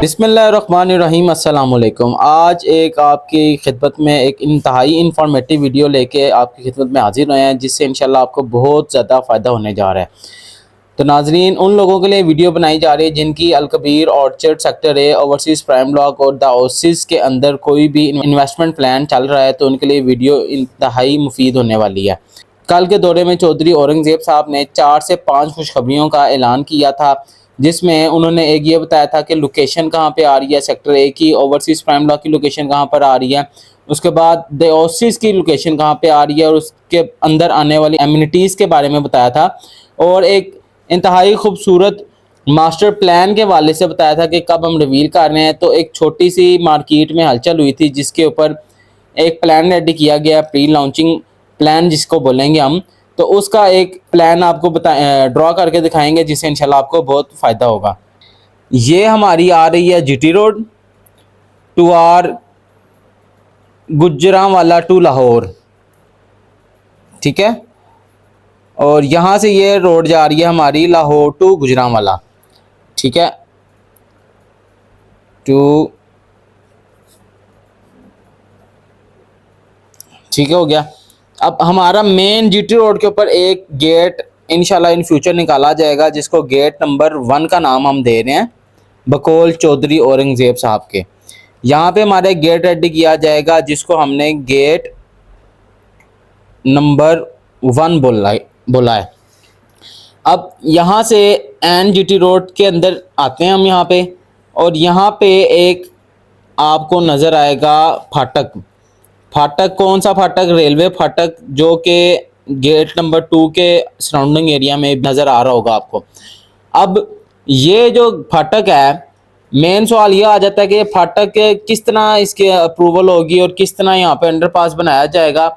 बिस्मिल्लाहिर्रहमानिर्रहीम अस्सलाम वालेकुम। आज एक आपकी खिदमत में एक इंतहाई इंफॉर्मेटिव वीडियो लेके आपकी खिदमत में हाजिर हुए हैं, जिससे इंशाल्लाह आपको बहुत ज़्यादा फ़ायदा होने जा रहा है। तो नाजरीन, उन लोगों के लिए वीडियो बनाई जा रही है जिनकी Al Kabir orchard sector A overseas prime block और द ओसिस के अंदर कोई भी इन्वेस्टमेंट प्लान चल रहा है, तो उनके लिए वीडियो इंतहाई मुफीद होने वाली है। कल के दौरे में चौधरी औरंगज़ेब साहब ने 4 से 5 खुशखबरियों का ऐलान किया था, जिसमें उन्होंने एक ये बताया था कि लोकेशन कहाँ पे आ रही है, सेक्टर ए की ओवरसीज़ प्राइम ब्लॉक की लोकेशन कहाँ पर आ रही है, उसके बाद द ओसिस की लोकेशन कहाँ पे आ रही है और उसके अंदर आने वाली एमिनिटीज़ के बारे में बताया था, और एक इंतहाई खूबसूरत मास्टर प्लान के वाले से बताया था कि कब हम रिवील कर रहे हैं। तो एक छोटी सी मार्केट में हलचल हुई थी, जिसके ऊपर एक प्लान रेडी किया गया, प्री लॉन्चिंग प्लान जिसको बोलेंगे हम। तो उसका एक प्लान आपको ड्रॉ करके दिखाएंगे, जिससे इंशाल्लाह आपको बहुत फ़ायदा होगा। ये हमारी आ रही है GT road to R Gujranwala to Lahore, ठीक है। और यहाँ से ये रोड जा रही है हमारी लाहौर टू गुजरांवाला, ठीक है, ठीक है, हो गया। अब हमारा मेन जीटी रोड के ऊपर एक गेट इंशाल्लाह इन फ्यूचर निकाला जाएगा, जिसको गेट नंबर 1 का नाम हम दे रहे हैं बकौल चौधरी औरंगज़ेब साहब के। यहाँ पे हमारे गेट रेडी किया जाएगा, जिसको हमने गेट नंबर 1 बोला है। अब यहाँ से एन जीटी रोड के अंदर आते हैं हम यहाँ पे, और यहाँ पे एक आपको नज़र आएगा फाटक। फाटक कौन सा फाटक? रेलवे फाटक, जो कि गेट नंबर 2 के सराउंडिंग एरिया में नज़र आ रहा होगा आपको। अब ये जो फाटक है, मेन सवाल ये आ जाता है कि ये फाटक किस तरह इसकी अप्रूवल होगी और किस तरह यहाँ पे अंडरपास बनाया जाएगा।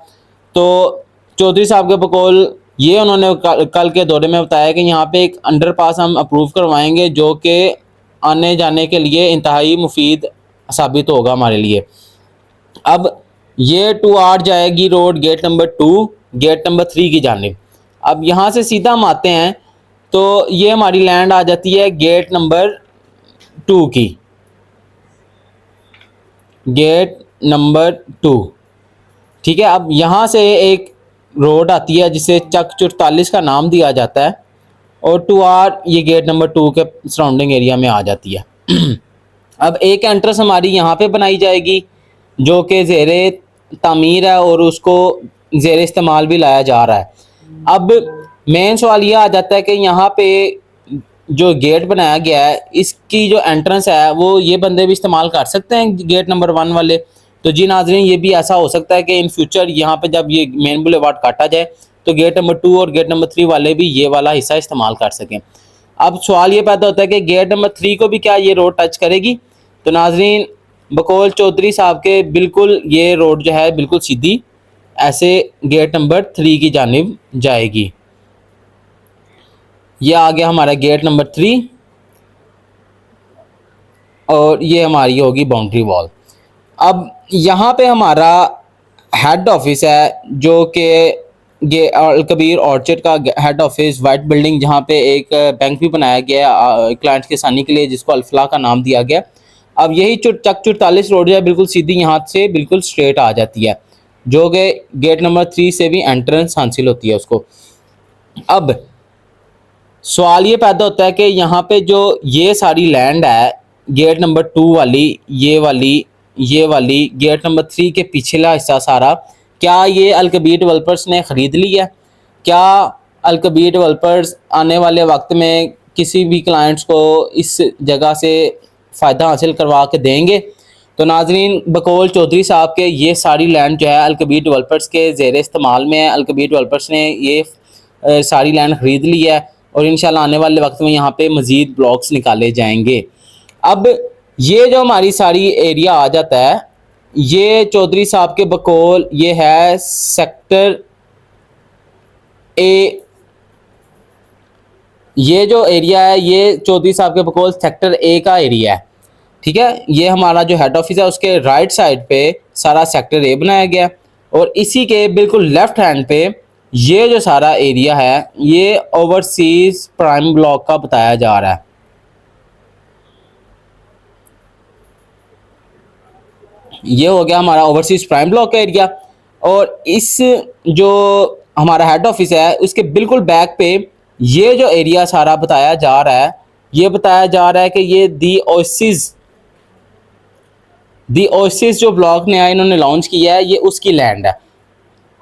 तो चौधरी साहब के बकौल ये उन्होंने कल के दौरे में बताया कि यहाँ पे एक अंडरपास हम अप्रूव करवाएंगे, जो कि आने जाने के लिए इंतहाई मुफीद साबित होगा हमारे लिए। अब ये 2R जाएगी road gate number 2 gate number 3 की जानिब। अब यहाँ से सीधा हम आते हैं तो ये हमारी लैंड आ जाती है गेट नंबर 2 की, गेट नंबर 2, ठीक है। अब यहाँ से एक रोड आती है जिसे चक 44 का नाम दिया जाता है, और 2R ये गेट नंबर 2 के सराउंडिंग एरिया में आ जाती है। अब एक एंट्रेंस हमारी यहाँ पे बनाई जाएगी, जो कि ज़ेरे तामीर है और उसको ज़ेरे इस्तेमाल भी लाया जा रहा है। अब मेन सवाल ये आ जाता है कि यहाँ पे जो गेट बनाया गया है, इसकी जो एंट्रेंस है वो ये बंदे भी इस्तेमाल कर सकते हैं गेट नंबर 1 वाले। तो जी नाज़रीन, ये भी ऐसा हो सकता है कि इन फ्यूचर यहाँ पे जब ये मेन बुलेवार्ड काटा जाए, तो गेट नंबर 2 और गेट नंबर 3 वाले भी ये वाला हिस्सा इस्तेमाल कर सकें। अब सवाल ये पैदा होता है कि गेट नंबर 3 को भी क्या ये रोड टच करेगी? तो नाज़रीन, बकौल चौधरी साहब के बिल्कुल ये रोड जो है बिल्कुल सीधी ऐसे गेट नंबर 3 की जानिब जाएगी। ये आ गया हमारा गेट नंबर 3, और ये हमारी होगी बाउंड्री वॉल। अब यहाँ पे हमारा हेड ऑफिस है, जो कि अलकबीर ऑर्चर्ड का हेड ऑफिस, वाइट बिल्डिंग, जहाँ पे एक बैंक भी बनाया गया है क्लाइंट्स के आसानी के लिए, जिसको अल्फला का नाम दिया गया। अब यही चक 44 रोड है बिल्कुल सीधी यहाँ से बिल्कुल स्ट्रेट आ जाती है, जो कि गेट नंबर 3 से भी एंट्रेंस हासिल होती है उसको। अब सवाल ये पैदा होता है कि यहाँ पे जो ये सारी लैंड है, गेट नंबर 2 वाली, ये वाली गेट नंबर 3 के पिछला हिस्सा सारा, क्या ये अलकबीर डेवलपर्स ने ख़रीद लिया? क्या अलकबीर डेवलपर्स आने वाले वक्त में किसी भी क्लाइंट्स को इस जगह से फ़ायदा हासिल करवा के देंगे? तो नाजरीन, बकौल चौधरी साहब के ये सारी लैंड जो है अलकबीर डेवलपर्स के ज़ेर इस्तेमाल में है। अलकबीर डेवलपर्स ने ये सारी लैंड ख़रीद ली है, और इंशाल्लाह आने वाले वक्त में यहाँ पे मज़ीद ब्लॉक्स निकाले जाएंगे। अब ये जो हमारी सारी एरिया आ जाता है, ये चौधरी साहब के बकौल ये है सेक्टर ए। ये जो एरिया है ये चौधरी साहब के बकौल सेक्टर ए का एरिया है, ठीक है। ये हमारा जो हेड ऑफिस है उसके राइट साइड पे सारा सेक्टर ए बनाया गया, और इसी के बिल्कुल लेफ्ट हैंड पे ये जो सारा एरिया है ये ओवरसीज प्राइम ब्लॉक का बताया जा रहा है। ये हो गया हमारा ओवरसीज प्राइम ब्लॉक का एरिया। और इस जो हमारा हेड ऑफिस है उसके बिल्कुल बैक पे ये जो एरिया सारा बताया जा रहा है, ये बताया जा रहा है कि ये दी ओसिस जो ब्लॉक नया इन्होंने लॉन्च किया है, ये उसकी लैंड है।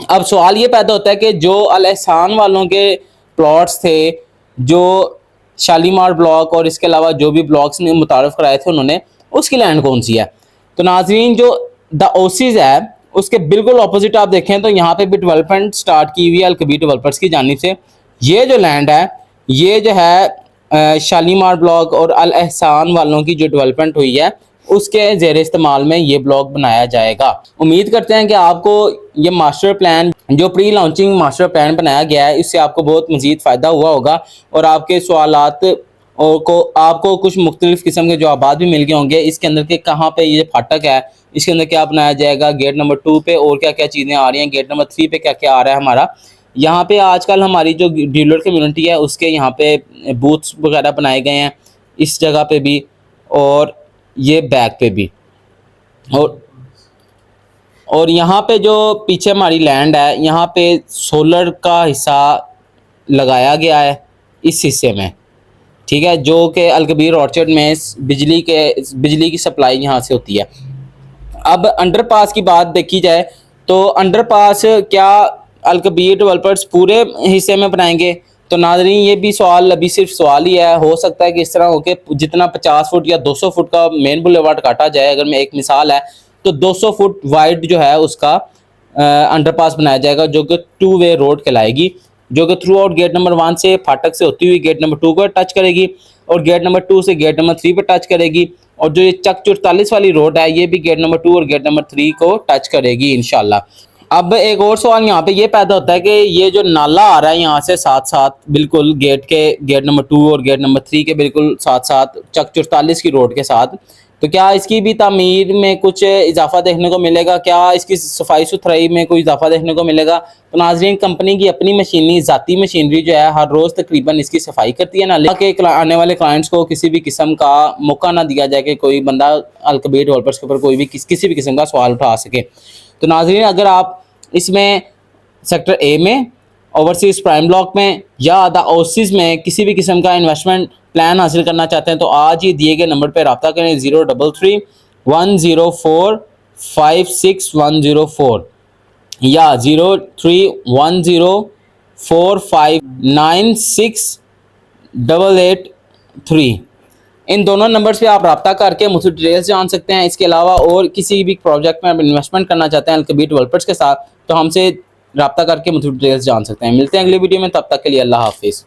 अब सवाल ये पैदा होता है कि जो अल एहसान वालों के प्लॉट्स थे, जो शालीमार ब्लॉक और इसके अलावा जो भी ब्लॉक्स ने मुतारफ़ कराए थे उन्होंने, उसकी लैंड कौन सी है? तो नाजरीन, जो द ओसिस है उसके बिल्कुल अपोजिट आप देखें तो यहाँ पे भी डेवलपमेंट स्टार्ट की हुई है अलकबीर डेवलपर्स की जानिब से। ये जो लैंड है, ये जो है शालीमार ब्लॉक और अल एहसान वालों की जो डेवलपमेंट हुई है उसके ज़ेर इस्तेमाल में ये ब्लॉक बनाया जाएगा। उम्मीद करते हैं कि आपको ये मास्टर प्लान, जो प्री लॉन्चिंग मास्टर प्लान बनाया गया है, इससे आपको बहुत मज़ीद फ़ायदा हुआ होगा और आपके सवालात और को आपको कुछ मुख्तलिफ़ किस्म के जवाब भी मिल गए होंगे। इसके अंदर के कहाँ पे ये फाटक है, इसके अंदर क्या बनाया जाएगा, गेट नंबर 2 पे और क्या क्या चीज़ें आ रही हैं, गेट नंबर 3 पे क्या क्या आ रहा है हमारा। यहाँ पे आजकल हमारी जो डीलर कम्युनिटी है उसके यहाँ पे बूथ्स वगैरह बनाए गए हैं, इस जगह पे भी और ये बैक पे भी। और यहाँ पे जो पीछे हमारी लैंड है, यहाँ पे सोलर का हिस्सा लगाया गया है इस हिस्से में, ठीक है, जो कि अलकबीर ऑर्चर्ड में बिजली की सप्लाई यहाँ से होती है। अब अंडरपास की बात देखी जाए तो अंडरपास क्या अलकबीर डेवलपर्स पूरे हिस्से में बनाएंगे? तो नाज़रीन, ये भी सवाल अभी सिर्फ सवाल ही है। हो सकता है कि इस तरह हो कि जितना 50 फुट या 200 फुट का मेन बुलेवार्ड काटा जाए, अगर मैं एक मिसाल है तो 200 फुट वाइड जो है उसका अंडरपास बनाया जाएगा, जो कि 2 वे रोड कहलाएगी, जो कि थ्रू आउट गेट नंबर 1 से फाटक से होती हुई गेट नंबर 2 को टच करेगी और गेट नंबर 2 से गेट नंबर 3 पर टच करेगी। और जो ये चक 44 वाली रोड है, ये भी गेट नंबर 2 और गेट नंबर 3 को टच करेगी इंशाल्लाह। अब एक और सवाल यहाँ पे ये पैदा होता है कि ये जो नाला आ रहा है यहाँ से साथ साथ बिल्कुल गेट नंबर 2 और गेट नंबर 3 के बिल्कुल साथ साथ चक 44 की रोड के साथ, तो क्या इसकी भी तामीर में कुछ इजाफा देखने को मिलेगा? क्या इसकी सफाई सुथराई में कोई इजाफा देखने को मिलेगा? तो नाज़रीन, कंपनी की अपनी मशीनरी, ज़ाती मशीनरी जो है, हर रोज़ तकरीबन इसकी सफाई करती है ना, कि आने वाले क्लाइंट्स को किसी भी किस्म का मौका ना दिया जाए कि कोई बंदा अलकबीर डेवलपर्स के ऊपर कोई भी किसी भी किस्म का सवाल उठा सके। तो नाज़रीन, अगर आप इसमें सेक्टर ए में, ओवरसीज प्राइम ब्लॉक में या द ओसिस में किसी भी किस्म का इन्वेस्टमेंट प्लान हासिल करना चाहते हैं तो आज ही दिए गए नंबर पर रब्ता करें 033-104-56104 या 03-104-596-883। इन दोनों नंबर्स पे आप रब्ता करके मुझसे डिटेल्स जान सकते हैं। इसके अलावा और किसी भी प्रोजेक्ट में आप इन्वेस्टमेंट करना चाहते हैं अलकबीर डेवलपर्स के साथ, तो हमसे रब्ता करके मुझसे डिटेल्स जान सकते हैं। मिलते हैं अगली वीडियो में, तब तक के लिए अल्लाह हाफिज़।